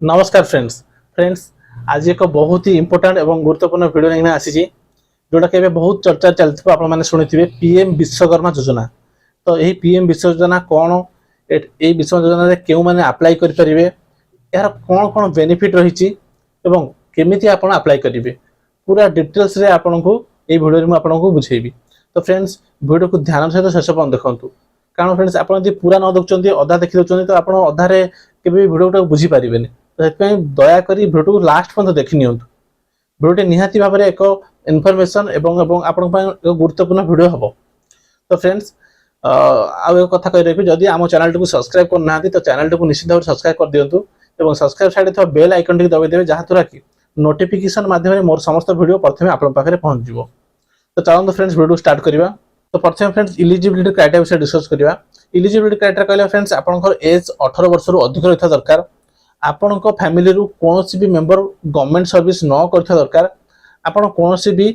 नमस्कार फ्रेंड्स आज एक बहुत ही इंपोर्टेंट एवं गुरुत्वपूर्ण वीडियो नहीं आसी जोटा कि बहुत चर्चा चलती आप शुणी पीएम विश्वकर्मा योजना। तो यही पीएम विश्व योजना कौन ये विश्व योजना क्यों मैंने अप्लाई करेंगे यार कौन कौन बेनिफिट रही केमी आप अप्लाई करेंगे पूरा डिटेल्स रे आपन को ये वीडियो में आपको बुझेबी। तो फ्रेंड्स वीडियो को ध्यान सहित शेष पर्यंत देखु कारण फ्रेंड्स आप पूरा न देखुं अधा देखी दौरान तो आप अधारे के वीडियो बुझी पारे तो दयाकोरी वीडियो को लास्ट पर्यंत देखी नियंतु। वीडियो निहाती भाव में एक इनफॉरमेशन एवं आपण एक गुरुत्वपूर्ण वीडियो हम। तो फ्रेंड्स आउ एक कथा कही रखी जदि आम चैनल को सब्सक्राइब करना तो चैनल को निश्चित भाव सब्सक्राइब कर दिंतु और सब्सक्राइब साइड था बेल आइकन टी दबाई जहाँद्वारा कि नोटिफिकेशन माध्यम मोर समस्त वीडियो प्रथम आपन पाखे पहुंच जाव। तो चलते फ्रेंड्स वीडियो स्टार्ट करवा। तो प्रथम फ्रेंड्स इलिजिबिलिटी क्राइटेरिया विषय डिस्कस करवा। इलिजिबिलिटी क्राइटेरिया कहले फ्रेंड्स आपनकर एज 18 वर्ष रु अधिक रहिथा दरकार। आपण फैमिली रु कोनोसी भी मेंबर गवर्नमेंट सर्विस न करथा दरकार। आपण कोनोसी भी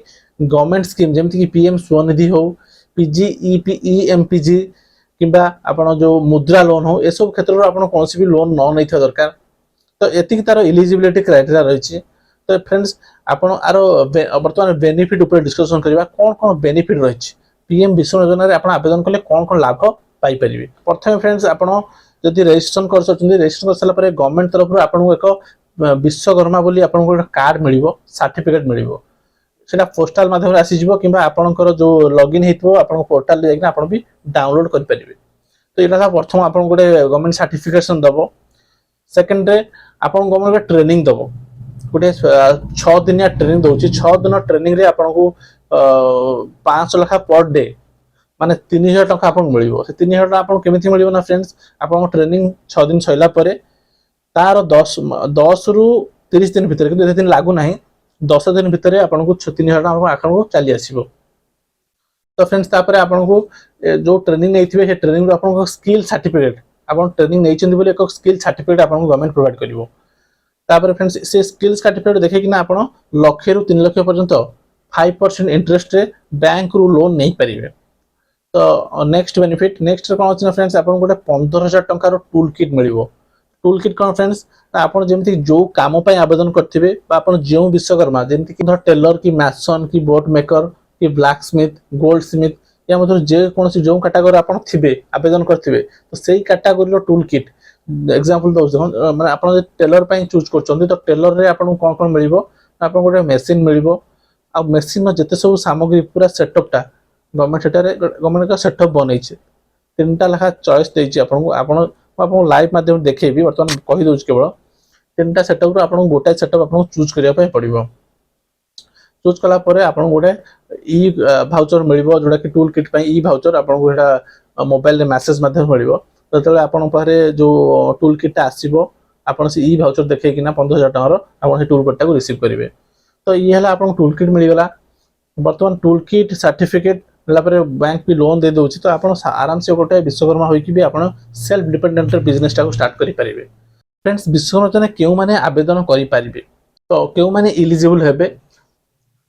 गवर्नमेंट स्कीम जेमति कि पीएम स्वनिधि हो पीजी ईएमपीजी किंबा आपण जो मुद्रा लोन हो ए सब क्षेत्र रो आपण कोनोसी भी लोन न नैथा दरकार। तो एतिक तार इलिजिबिलिटी क्राइटेरिया रहिछि। तो फ्रेंड्स आपण आरो वर्तमान बेनिफिट ऊपर डिस्कशन करबा कोन कोन बेनिफिट रहिछि पीएम विश्व योजना रे आपण आवेदन करले कोन कोन लाभ पाई परिबे। प्रथम फ्रेंड्स आपण जदि रजिस्ट्रेशन कर सचुंदी रजिस्ट्रेशन कर साला परे गवर्नमेंट तरफ रो आपन एक विश्वकर्मा बोली आपन को कार्ड मिलिबो सर्टिफिकेट मिलिबो सेटा पोस्टल माध्यम रे आसी जिवो किबा आपनकर जो लॉगिन हेतबो आपन पोर्टल रे जाकना आपन भी डाउनलोड कर परिबे। तो एटा प्रथम आपन गोटे गवर्नमेंट सर्टिफिकेशन दबो। सेकंड रे आपन गवर्नमेंट ट्रेनिंग दबो गोटे 6 दिनिया ट्रेनिंग दउची 6 दिन ट्रेनिंग रे आपन को 500 लाख पर डे माने 3000 टका आपन मिलिबो। से 3000 टका आपन केमिति मिलिबो ना फ्रेंड्स आपन ट्रेनिंग 6 दिन सइला परे तार 10 रु 30 दिन भीतर कि 2 दिन लागू नाही 10 दिन भीतर आपन को 3000 टका आपन अकाउंट को चली आसीबो। तो फ्रेंड्स तापर आपन को जो ट्रेनिंग नैथिबे से ट्रेनिंग रो आपन को स्किल सर्टिफिकेट आपन ट्रेनिंग नैचंदी बोले एक स्किल सर्टिफिकेट आपन को गवर्नमेंट प्रोवाइड करिवो। तापर फ्रेंड्स से स्किल सर्टिफिकेट देखै कि ना आपन लाख रु 3 लाख पर्यंत 5% इंटरेस्ट रे बैंक रु लोन नै परिबे। तो नेक्स्ट बेनिफिट नेक्स्ट कौन अच्छे फ्रेंड्स आपन गोटे 15,000 टंकार टूल किट मिलिबो। टूल किट कौन फ्रेंड्स आपन जेमति जो काम पय आवेदन करथिबे बा आपन जो विश्वकर्मा जेमति कि टेलर की मैसन की बोट मेकर की ब्लैक स्मिथ गोल्ड स्मिथ या मतलब जे कोनसी जो कैटेगरी आपन थिबे आवेदन करथिबे तो सेही कैटेगरी रो टूल किट एग्जांपल दउ माने आपन टेलर पय चूज करचंदी तो टेलर रे आपन कोन कोन मिलिबो आपन गोटे मशीन मिलिबो आ मशीन जते सब सामग्री पूरा सेटअप टा गवर्नमेंट का सेटअप बनई 3टा लेखा चॉइस देछि आपन लाइव माध्यम देखेबी वर्तमान कहि दउछ केवल 3टा सेटअप रो आपन गोटा सेटअप आपन चूज करिया पय पड़िबो। चूज कला परे आपन गोटे ई भाउचर मिलिबो जोडा कि टूल किट पय ई भाउचर आपन को एटा मोबाइल रे मैसेज माध्यम मिलिबो। ततले आपन पारे जो टूल किट आसीबो आपन से ई भाउचर देखै कि ना 15,000 टका रो आपन से टूल किट को रिसीव करिवे। तो ई हला आपन टूल किट मिलि गेला। वर्तमान टूल किट सर्टिफिकेट बैंक भी लोन दे दउची तो आपण आराम से गोटे विश्वकर्मा होई कि भी आपण सेल्फ डिपेंडेंट बिजनेस टाको स्टार्ट करि परिबे। फ्रेंड्स विश्वकर्मा जने केउ माने आवेदन करि परिबे तो केउ माने एलिजिबल हेबे।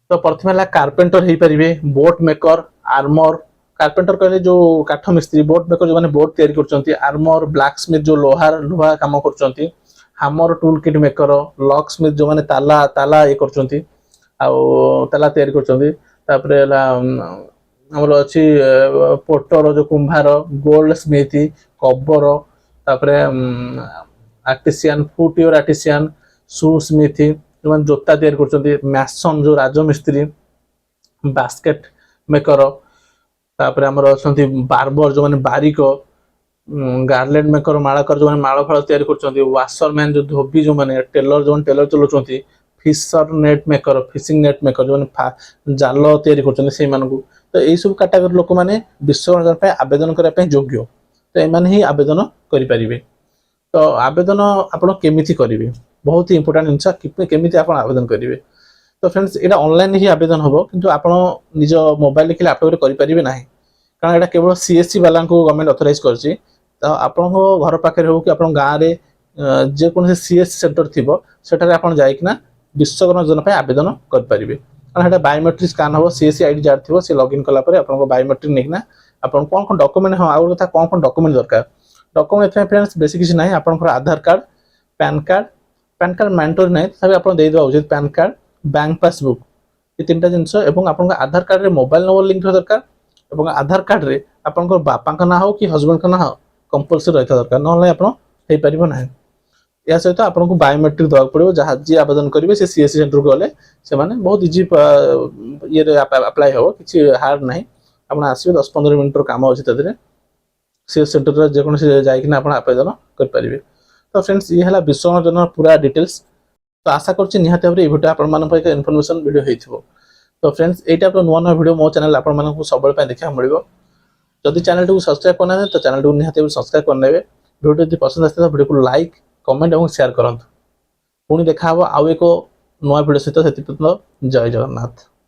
तो प्रथम ला कारपेंटर हेई परिबे बोट मेकर आर्मर कारपेंटर कहले जो काठ मिस्त्री बोट मेकर जो माने बोट तयारी करचंती आर्मर ब्लैक स्मिथ जो लोहा काम करचंती hammer tool kit maker locksmith जो माने ताला ए करचंती आ ताला तयारी करचंती तापरे ला हमर अछि पोटर जो कुंभार गोल्ड स्मिथ कबर तापरे आर्टिसियन फुटवेयर आर्टिसियन शू स्मिथ जो माने जोता तयार करचंती मैसन जो राजमिस्त्री बास्केट मेकर तापरे हमर अछंती बार्बर जो माने बारिक गार्लैंड मेकर माळकर जो माने माळ फळ तयार करचंती वाशरमैन जो धोबी जो माने टेलर जो टेलर चलचंती fisher net maker fishing net maker जो माने जाल तयारी करचंती से मानकू। तो यही सब कैटेगरी लोक मैंने विश्वकर्मा पे आवेदन करने योग्य तो एमाने ही आवेदन करि परिबे। तो आवेदन आपण केमिति करिवे बहुत ही इंपोर्टेंट जिनसा केमिति आपण आवेदन करिवे। तो फ्रेंड्स एटा ऑनलाइन ही आवेदन होबो किंतु आपण निज मोबाइल के लैपटॉप रे करि परिबे नाही कारण एटा केवल सीएससी वाला को गवर्नमेंट ऑथराइज करछि। तो आपण घर पाखे हो कि आपण गां रे जे कोन सीएससी सेंटर थिबो सेटारे आपण जाय कि ना विश्वकर्मा योजना पे आवेदन कर परिबे कारण एटा बायोमेट्रिक स्कैन हो सीएससी आईडी जार थिबो से लॉगिन कला परे आपण को बायोमेट्रिक नेकना आपण कोन कोन डॉक्यूमेंट हो आउर कथा कोन कोन डॉक्यूमेंट दरकार डॉक्यूमेंट फ्रेंड्स बेसिक किछ नाही आपण Aadhaar card PAN card PAN card mandatory नहीं तथापि आप देवा उचित पैन कार्ड बैंक पासबुक ये तीन जिनस और आधार कार्ड रे मोबाइल नंबर लिंक दरकार और आधार कार्ड रे आपन बापा ना हो कि हजबैंड का ना हो कंपलसरी रही दरकार ना पार ना या सहित आपको बायोमेट्रिक देवाक पड़ो जहाँ जी आवेदन करेंगे से सीएससी सेंटर को गले से बहुत इजी ये अप्लाई हम कि हार्ड ना आप आसवे 10-15 मिनट काम अच्छे तक सीएस सेंटर जेकोसी जाइना आप आवेदन करेंगे। तो फ्रेंड्स ये है विश्वजन पूरा डिटेल्स। तो आशा करछि निहाती भाव भिडियो आप इनफॉरमेशन वीडियो होइथिबो। तो फ्रेंड्स ये टाइप नुआ नुआ वीडियो मो चैनल आपको सब देखा मिलो। जदि चैनल को सब्सक्राइब करना तो चैनल को निहाती सब्सक्राइब करने वीडियो जब पसंद आते तो वीडियो को लाइक कमेंट और शेयर करंतु। पुणी देखा आउ एक नुआ वीडियो सहित जय जगन्नाथ।